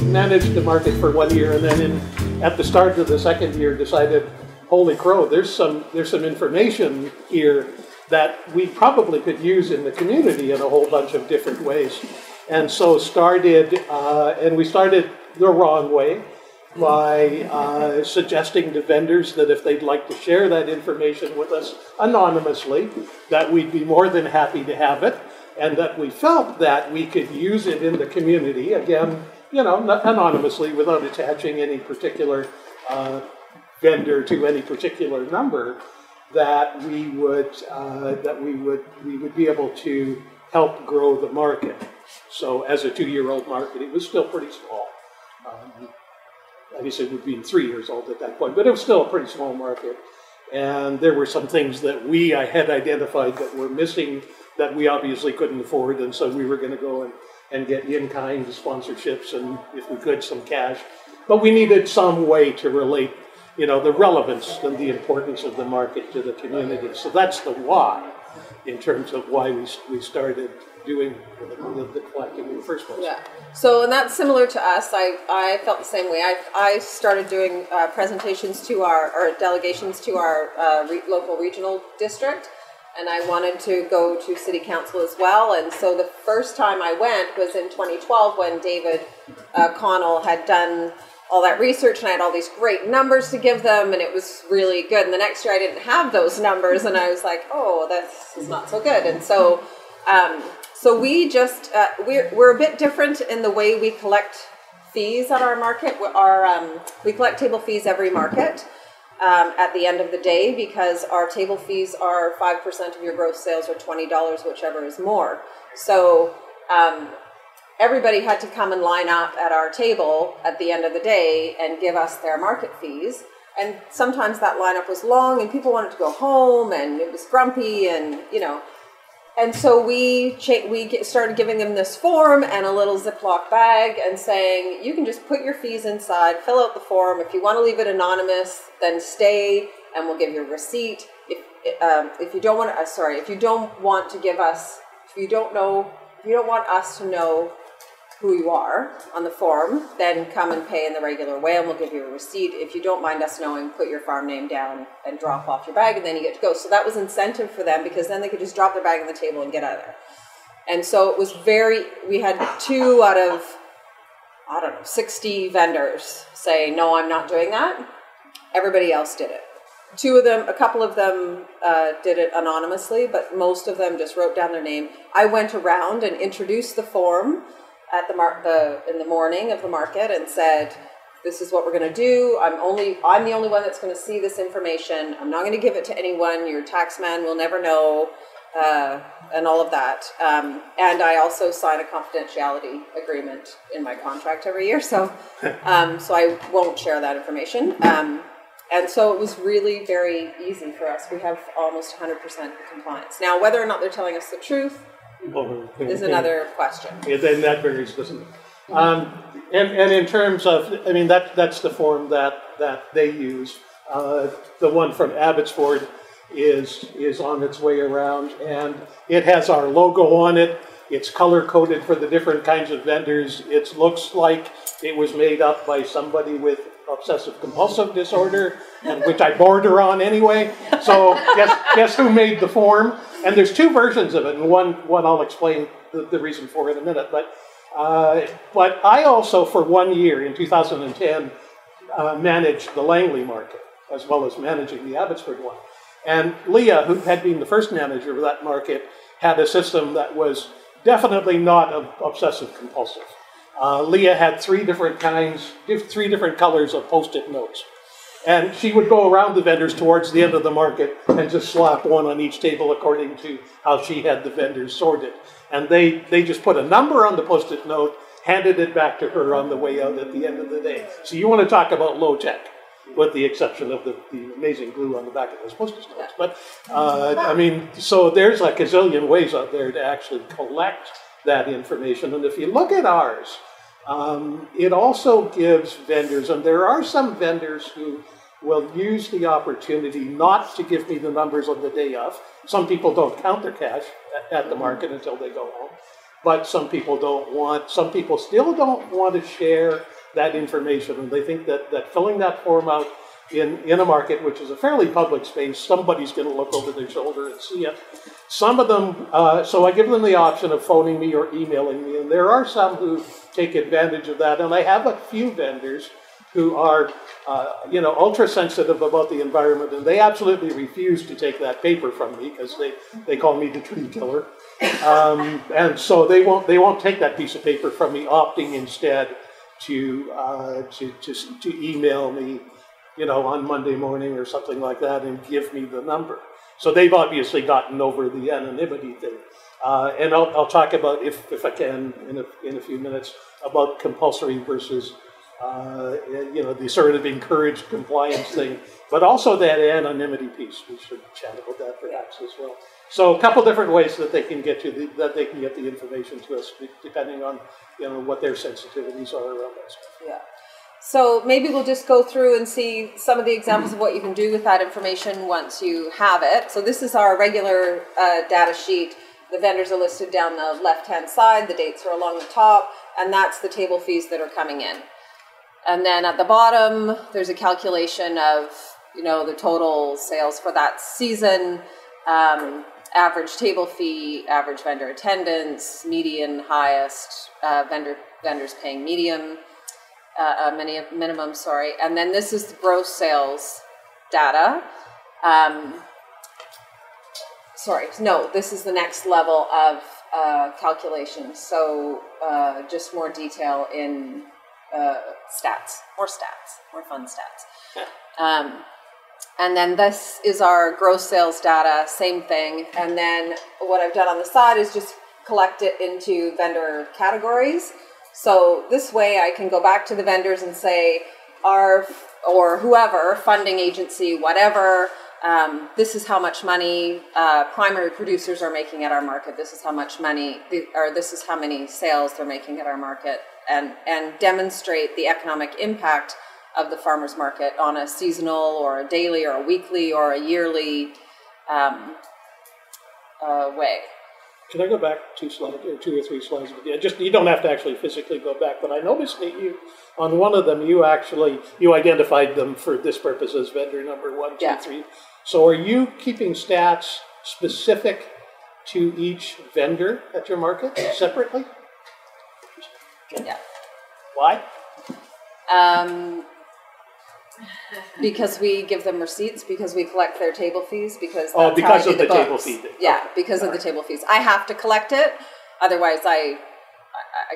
managed the market for 1 year, and then at the start of the second year decided, holy crow, there's some information here that we probably could use in the community in a whole bunch of different ways. And so and we started the wrong way by suggesting to vendors that if they'd like to share that information with us anonymously, that we'd be more than happy to have it, and that we felt that we could use it in the community, again, anonymously without attaching any particular vendor to any particular number, that we would be able to help grow the market. So as a 2-year-old market, it was still pretty small. Obviously, we'd been 3 years old at that point, but it was still a pretty small market. And there were some things that I had identified that were missing that we obviously couldn't afford, and so we were going to go and get in-kind sponsorships and, if we could, some cash. But we needed some way to relate, the relevance and the importance of the market to the community. So that's the why, in terms of why we started doing the collecting in the first place. Yeah. So, and that's similar to us. I felt the same way. I started doing presentations to or delegations to our local regional district, and I wanted to go to city council as well. And so the first time I went was in 2012 when David Connell had done all that research, and I had all these great numbers to give them, and it was really good. And the next year I didn't have those numbers, and I was like, oh, this is not so good. And so so we just, we're a bit different in the way we collect fees at our market. We collect table fees every market at the end of the day, because our table fees are 5% of your gross sales, or $20, whichever is more. So everybody had to come and line up at our table at the end of the day and give us their market fees. And sometimes that lineup was long and people wanted to go home and it was grumpy, and and so we started giving them this form and a little Ziploc bag and saying, you can just put your fees inside, fill out the form. If you want to leave it anonymous, then stay and we'll give you a receipt. If you don't want us to know who you are on the form, then come and pay in the regular way and we'll give you a receipt. If you don't mind us knowing, put your farm name down and drop off your bag, and then you get to go. So that was incentive for them, because then they could just drop their bag on the table and get out of there. And so it was we had 2 out of, 60 vendors say, no, I'm not doing that. Everybody else did it. A couple of them did it anonymously, but most of them just wrote down their name. I went around and introduced the form at in the morning of the market and said, this is what we're going to do. I'm the only one that's going to see this information. I'm not going to give it to anyone. Your tax man will never know, and all of that. And I also sign a confidentiality agreement in my contract every year, so so I won't share that information. And so it was really very easy for us. We have almost 100% compliance. Now, whether or not they're telling us the truth is another question. Yeah, then that varies, doesn't it? And in terms of, that's the form that they use. The one from Abbotsford is on its way around, and it has our logo on it. It's color-coded for the different kinds of vendors. It looks like it was made up by somebody with obsessive-compulsive disorder, and which I border on anyway. So guess who made the form? And there's 2 versions of it, and one I'll explain the reason for in a minute. But I also, for 1 year in 2010, managed the Langley market, as well as managing the Abbotsford one. And Leah, who had been the first manager of that market, had a system that was definitely not obsessive-compulsive. Leah had 3 different colors of Post-it notes. And she would go around the vendors towards the end of the market and just slap one on each table according to how she had the vendors sorted. And they just put a number on the Post-it note, handed it back to her on the way out at the end of the day. So you want to talk about low-tech, with the exception of the amazing glue on the back of those Post-it notes. But, so there's a gazillion ways out there to actually collect that information. And if you look at ours, it also gives vendors, and there are some vendors who will use the opportunity not to give me the numbers on the day of. Some people don't count their cash at the market until they go home, but some people still don't want to share that information, and they think that filling that form out in a market, which is a fairly public space, somebody's going to look over their shoulder and see it. Some of them, so I give them the option of phoning me or emailing me, and there are some who take advantage of that, and I have a few vendors who are, ultra sensitive about the environment, and they absolutely refuse to take that paper from me because they call me the tree killer, and so they won't take that piece of paper from me, opting instead to email me, on Monday morning or something like that, and give me the number. So they've obviously gotten over the anonymity thing, and I'll talk about if I can in a few minutes about compulsory versus the sort of encouraged compliance thing, but also that anonymity piece. We should chat about that perhaps as well. So a couple different ways that they can get the information to us, depending on what their sensitivities are around that stuff. Yeah. So maybe we'll just go through and see some of the examples of what you can do with that information once you have it. So this is our regular data sheet. The vendors are listed down the left-hand side. The dates are along the top, and that's the table fees that are coming in. And then at the bottom, there's a calculation of, the total sales for that season, average table fee, average vendor attendance, median, highest, vendors paying medium, minimum, sorry. And then this is the gross sales data. This is the next level of calculation. So just more detail in more fun stats. And then this is our gross sales data, same thing. And then what I've done on the side is just collect it into vendor categories. So this way I can go back to the vendors and say, or whoever, funding agency, whatever, this is how much money primary producers are making at our market. This is how much money, or this is how many sales they're making at our market, and demonstrate the economic impact of the farmers market on a seasonal or a daily or a weekly or a yearly way. Can I go back two or three slides? You don't have to actually physically go back, but I noticed that on one of them, you identified them for this purpose as vendor number 1, 2, 3. So are you keeping stats specific to each vendor at your market separately? Yeah. Why? Because we give them receipts, because we collect their table fees, because of the table fee. Yeah, because of the table fees. I have to collect it, otherwise I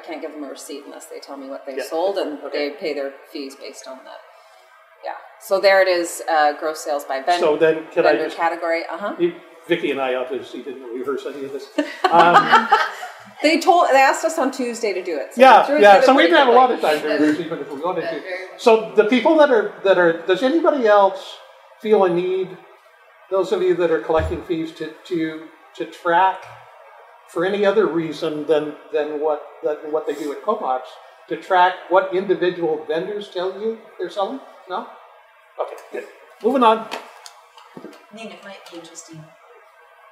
can't give them a receipt unless they tell me what they sold, and they pay their fees based on that. Yeah. So there it is, gross sales by vendor. So then, vendor category. Vicky and I obviously didn't rehearse any of this. They asked us on Tuesday to do it. So so we didn't have a lot of time to rehearse, even if we wanted to. So the people that are, does anybody else feel a need, those of you that are collecting fees, to track for any other reason than what they do at Comox, to track what individual vendors tell you they're selling? No? Okay, good. Moving on. I mean, it might be interesting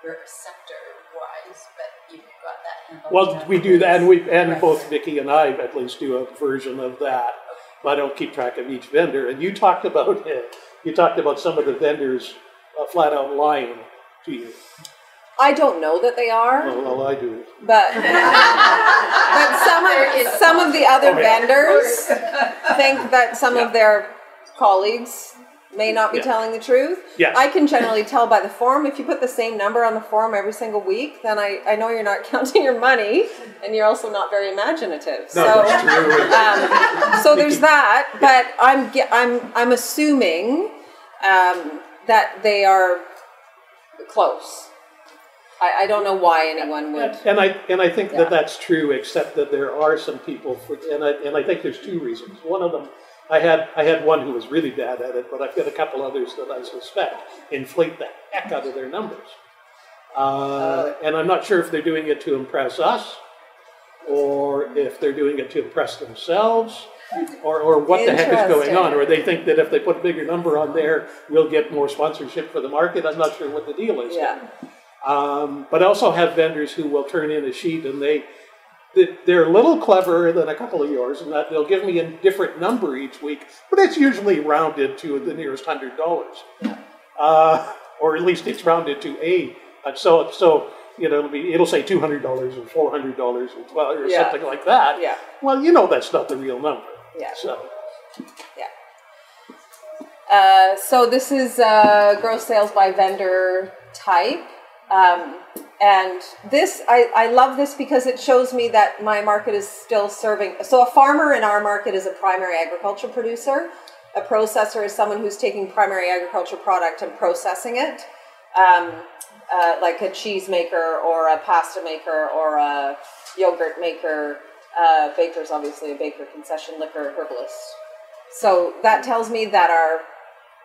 for sector-wise, but you've got that handled. Well, we do that, and both Vicky and I at least do a version of that. I don't keep track of each vendor. And you talked about some of the vendors flat out lying to you. I don't know that they are. Well, I do. But some of the other vendors think that some of their colleagues may not be telling the truth. Yes. I can generally tell by the form. If you put the same number on the form every single week, then I know you're not counting your money, and you're also not very imaginative. No, that's true. So there's that. But I'm assuming that they are close. I don't know why anyone would. And I think that's true, except that there are some people and I think there's two reasons. One of them, I had one who was really bad at it, but I've got a couple others that I suspect inflate the heck out of their numbers. And I'm not sure if they're doing it to impress us, or if they're doing it to impress themselves, or what the heck is going on. Or they think that if they put a bigger number on there, we'll get more sponsorship for the market. I'm not sure what the deal is. Yeah. But I also have vendors who will turn in a sheet, and they're a little cleverer than a couple of yours in that they'll give me a different number each week, but it's usually rounded to the nearest $100, or at least it's rounded to a. So you know, it'll say $200 or $400 or something like that. Yeah. Well, you know that's not the real number. Yeah. So. Yeah. So this is gross sales by vendor type. And this, I love this because it shows me that my market is still serving. So a farmer in our market is a primary agriculture producer. A processor is someone who's taking primary agriculture product and processing it. Like a cheese maker or a pasta maker or a yogurt maker. Baker's obviously a baker, concession, liquor, herbalist. So that tells me that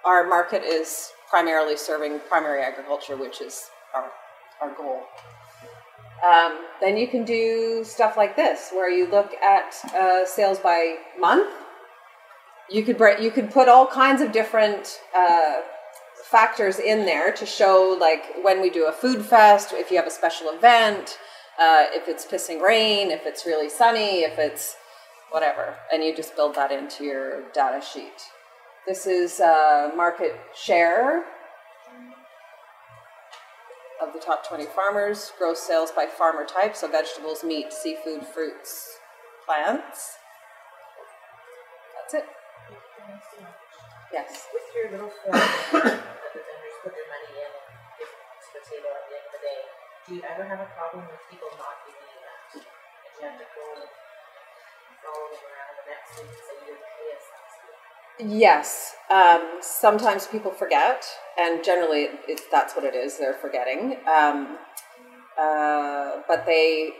our market is primarily serving primary agriculture, which is our goal. Then you can do stuff like this, where you look at sales by month. You could put all kinds of different factors in there to show, like when we do a food fest, if you have a special event, if it's pissing rain, if it's really sunny, if it's whatever, and you just build that into your data sheet. This is market share of the top 20 farmers, gross sales by farmer type, so vegetables, meat, seafood, fruits, plants. That's it. Yes. With your little form that the vendors put their money in and give X potato at the end of the day, do you ever have a problem with people not giving you that? And you have to go and follow them around the next week and say you didn't pay us last week? Yes. Sometimes people forget, and generally that's what it is, they're forgetting. But they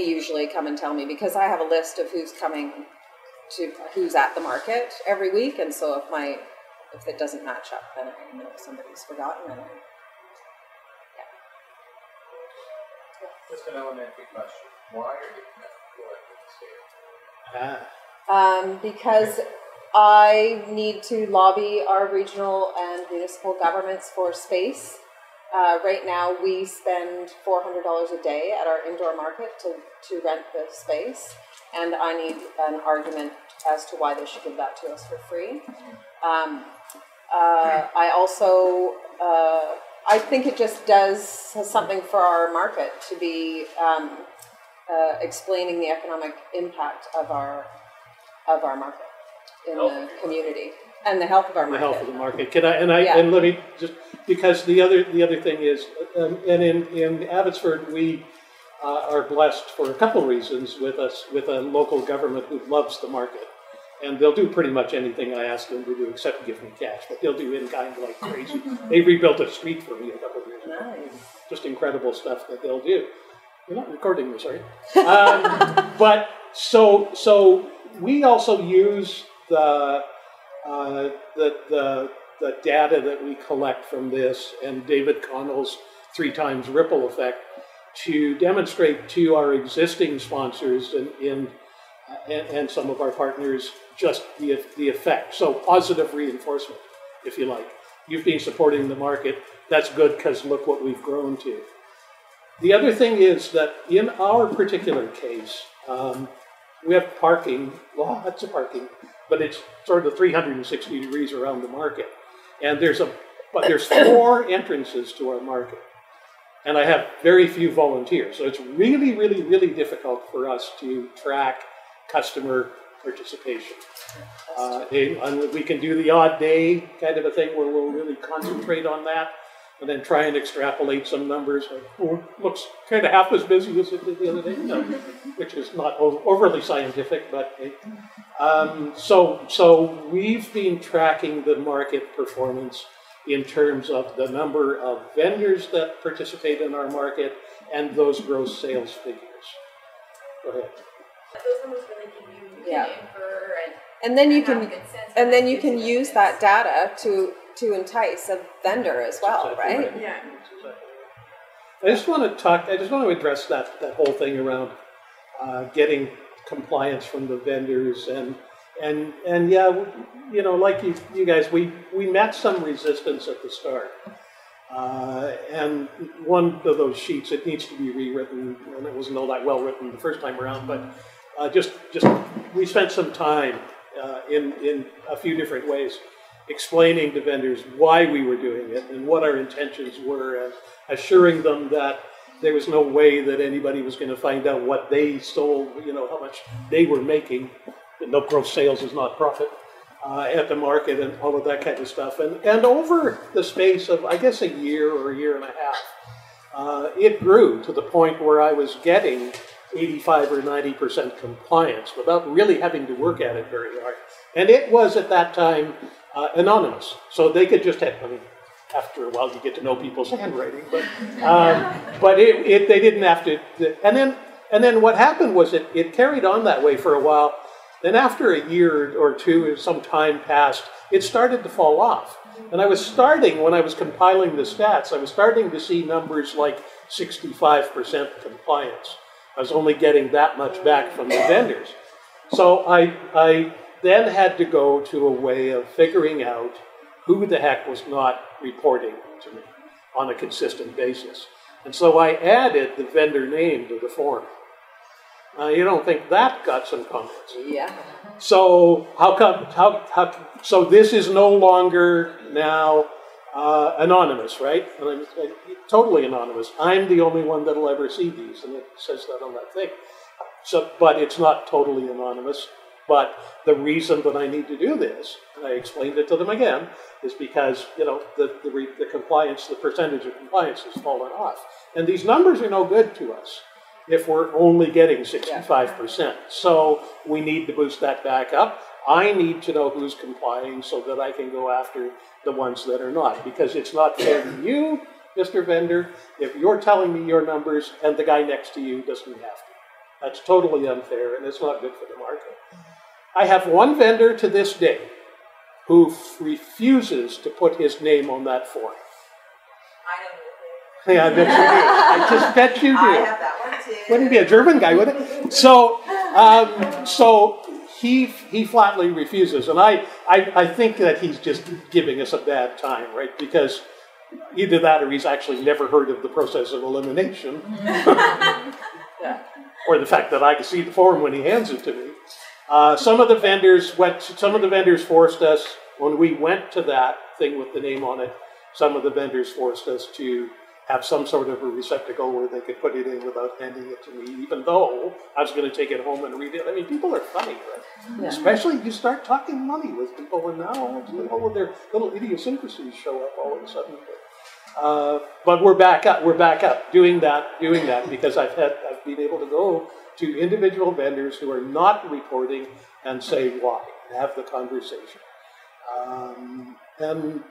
usually come and tell me, because I have a list of who's at the market every week, and so if it doesn't match up, then I know somebody's forgotten. And Just an elementary question. Why are you connected to the state? Because I need to lobby our regional and municipal governments for space. Right now, we spend $400 a day at our indoor market to rent the space, and I need an argument as to why they should give that to us for free. I also, I think it just does something for our market to be explaining the economic impact of our market in the community and the health of our market. The health of the market. And let me just, because the other thing is, and in Abbotsford we are blessed for a couple of reasons with a local government who loves the market. And they'll do pretty much anything I ask them to do, except give me cash. But they'll do in kind like crazy. They rebuilt a street for me a couple of years ago. Nice. Just incredible stuff that they'll do. You're not recording this, are you? But so we also use the data that we collect from this and David Connell's 3 times ripple effect to demonstrate to our existing sponsors and some of our partners just the effect. So positive reinforcement, if you like. You've been supporting the market. That's good because look what we've grown to. The other thing is that in our particular case, we have parking, lots of parking, but it's sort of 360 degrees around the market. And there's 4 entrances to our market. And I have very few volunteers. So it's really, really, really difficult for us to track customer participation. We can do the odd day kind of a thing where we'll really concentrate on that and then try and extrapolate some numbers. Like, looks kind of half as busy as it did the other day, which is not overly scientific, but so we've been tracking the market performance in terms of the number of vendors that participate in our market and those gross sales figures. Go ahead. Those numbers really give you infer and then you can use that data to entice a vendor as well, exactly right? Yeah. I just want to address that whole thing around getting compliance from the vendors and yeah, like you guys, we met some resistance at the start. And one of those sheets, it needs to be rewritten, and it wasn't all that well written the first time around, but just we spent some time in a few different ways explaining to vendors why we were doing it and what our intentions were, and assuring them that there was no way that anybody was going to find out what they sold, how much they were making. No gross sales is not profit at the market, and all of that kind of stuff. And over the space of, I guess, a year or a year and a half, it grew to the point where I was getting 85 or 90% compliance without really having to work at it very hard. And it was at that time anonymous, so they could just have, after a while you get to know people's handwriting, but they didn't have to. And then what happened was it carried on that way for a while. Then after a year or two, some time passed, it started to fall off. And I was starting, when I was compiling the stats, I was starting to see numbers like 65% compliance. I was only getting that much back from the vendors. So I then had to go to a way of figuring out who the heck was not reporting to me on a consistent basis. And so I added the vendor name to the form. You don't think that got some comments? Yeah. So so this is no longer now anonymous, right? And I'm totally anonymous. I'm the only one that'll ever see these, and it says that on that thing. So, but it's not totally anonymous. But the reason that I need to do this, and I explained it to them again, is because the compliance, the percentage of compliance has fallen off, and these numbers are no good to us if we're only getting 65%. So we need to boost that back up. I need to know who's complying so that I can go after the ones that are not, because it's not fair to you, Mr. Vendor, if you're telling me your numbers and the guy next to you doesn't have to. That's totally unfair, and it's not good for the market. I have one vendor to this day who refuses to put his name on that form. I know. Yeah, I bet you do. I just bet you do. I have that one too. Wouldn't be a German guy, would it? So he flatly refuses, and I think that he's just giving us a bad time, right? Because either that or he's actually never heard of the process of elimination, or the fact that I can see the form when he hands it to me. Some of the vendors forced us, when we went to that thing with the name on it, some of the vendors forced us to have some sort of a receptacle where they could put it in without handing it to me, even though I was going to take it home and read it. I mean, people are funny, right? Yeah. Especially you start talking money with people, and now all of their little idiosyncrasies show up all of a sudden. But we're back up doing that because I've been able to go to individual vendors who are not reporting and say why, and have the conversation. And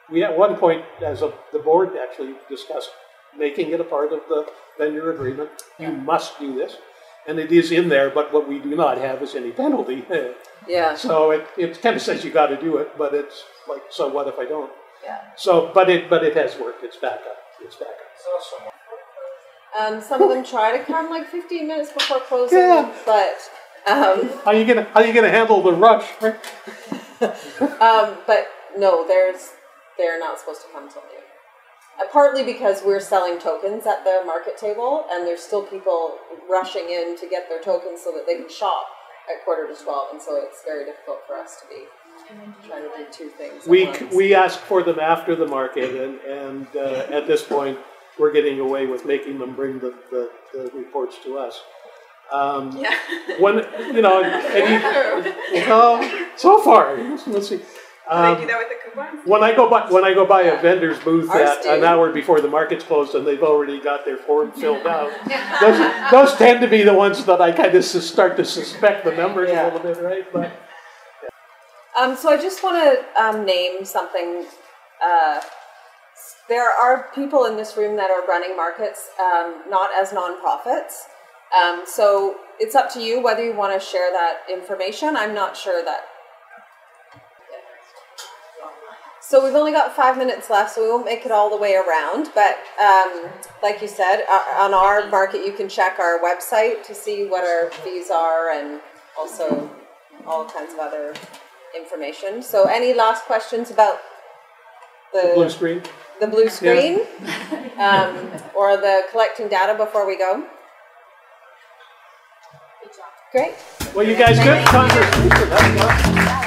we at one point, as the board actually discussed making it a part of the vendor agreement. You must do this. And it is in there, but what we do not have is any penalty. Yeah. So it kind of says you got to do it, but it's like, so what if I don't? Yeah. So, but it has worked. It's back up. Some of them try to come like 15 minutes before closing, but how you gonna handle the rush? Right? But no, they're not supposed to come till noon. Partly because we're selling tokens at the market table, and there's still people rushing in to get their tokens so that they can shop at 11:45, and so it's very difficult for us to be trying to do two things. We ask for them after the market, and at this point, we're getting away with making them bring the reports to us. When so far, let's see. They do that with the coupons? When I go by a vendor's booth at an hour before the market's closed and they've already got their form filled out, those tend to be the ones that I kind of start to suspect the numbers a little bit, right? But so I just want to name something. There are people in this room that are running markets, not as nonprofits. So it's up to you whether you want to share that information. I'm not sure that. So we've only got 5 minutes left, so we won't make it all the way around. But like you said, on our market, you can check our website to see what our fees are and also all kinds of other information. So any last questions about the blue screen? the blue screen, or the collecting data before we go? Good job. Great. Well, you guys, good conversation. That's awesome.